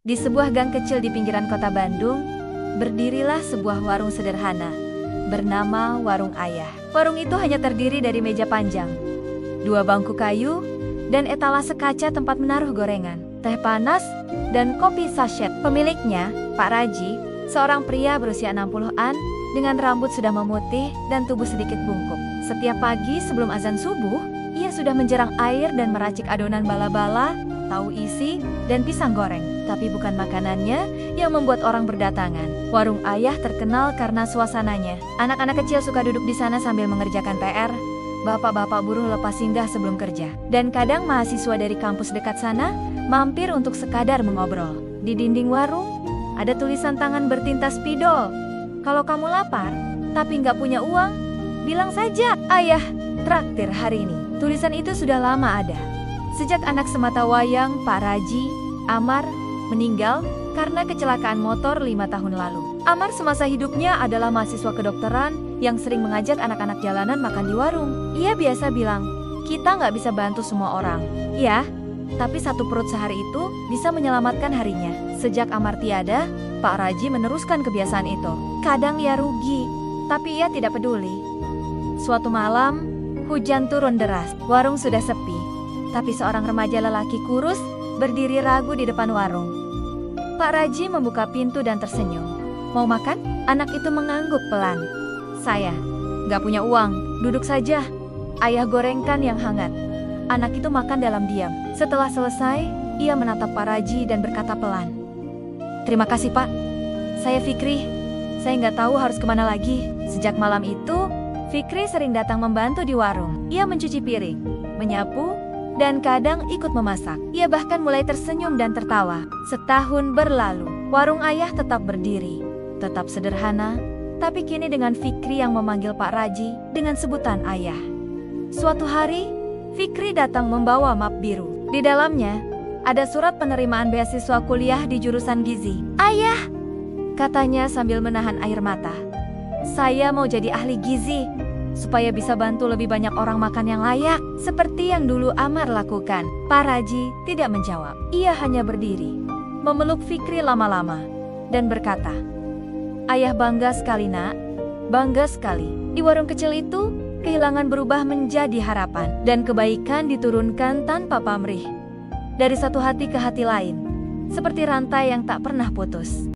Di sebuah gang kecil di pinggiran kota Bandung, berdirilah sebuah warung sederhana, bernama Warung Ayah. Warung itu hanya terdiri dari meja panjang, dua bangku kayu, dan etalase kaca tempat menaruh gorengan, teh panas, dan kopi sachet. Pemiliknya, Pak Raji, seorang pria berusia 60-an, dengan rambut sudah memutih dan tubuh sedikit bungkuk. Setiap pagi sebelum azan subuh, ia sudah menjerang air dan meracik adonan bala-bala, tahu isi, dan pisang goreng. Tapi bukan makanannya yang membuat orang berdatangan. Warung Ayah terkenal karena suasananya. Anak-anak kecil suka duduk di sana sambil mengerjakan PR. Bapak-bapak buruh lepas singgah sebelum kerja. Dan kadang mahasiswa dari kampus dekat sana mampir untuk sekadar mengobrol. Di dinding warung, ada tulisan tangan bertinta spidol. Kalau kamu lapar, tapi nggak punya uang, bilang saja, Ayah, traktir hari ini. Tulisan itu sudah lama ada. Sejak anak semata wayang, Pak Raji, Amar, meninggal karena kecelakaan motor 5 tahun lalu. Amar semasa hidupnya adalah mahasiswa kedokteran yang sering mengajak anak-anak jalanan makan di warung. Ia biasa bilang, kita nggak bisa bantu semua orang. Ya, tapi satu perut sehari itu bisa menyelamatkan harinya. Sejak Amar tiada, Pak Raji meneruskan kebiasaan itu. Kadang ia rugi, tapi ia tidak peduli. Suatu malam, hujan turun deras. Warung sudah sepi, tapi seorang remaja lelaki kurus berdiri ragu di depan warung. Pak Raji membuka pintu dan tersenyum. Mau makan? Anak itu mengangguk pelan. Saya nggak punya uang, duduk saja. Ayah gorengkan yang hangat. Anak itu makan dalam diam. Setelah selesai, ia menatap Pak Raji dan berkata pelan. Terima kasih Pak. Saya Fikri. Saya nggak tahu harus kemana lagi. Sejak malam itu, Fikri sering datang membantu di warung. Ia mencuci piring, menyapu, dan kadang ikut memasak. Ia bahkan mulai tersenyum dan tertawa. Setahun berlalu, warung Ayah tetap berdiri. Tetap sederhana, tapi kini dengan Fikri yang memanggil Pak Raji dengan sebutan Ayah. Suatu hari, Fikri datang membawa map biru. Di dalamnya, ada surat penerimaan beasiswa kuliah di jurusan gizi. Ayah, katanya sambil menahan air mata. Saya mau jadi ahli gizi, supaya bisa bantu lebih banyak orang makan yang layak, seperti yang dulu Amar lakukan. Pak Raji tidak menjawab. Ia hanya berdiri, memeluk Fikri lama-lama, dan berkata, Ayah bangga sekali nak, bangga sekali. Di warung kecil itu, kehilangan berubah menjadi harapan, dan kebaikan diturunkan tanpa pamrih. Dari satu hati ke hati lain, seperti rantai yang tak pernah putus.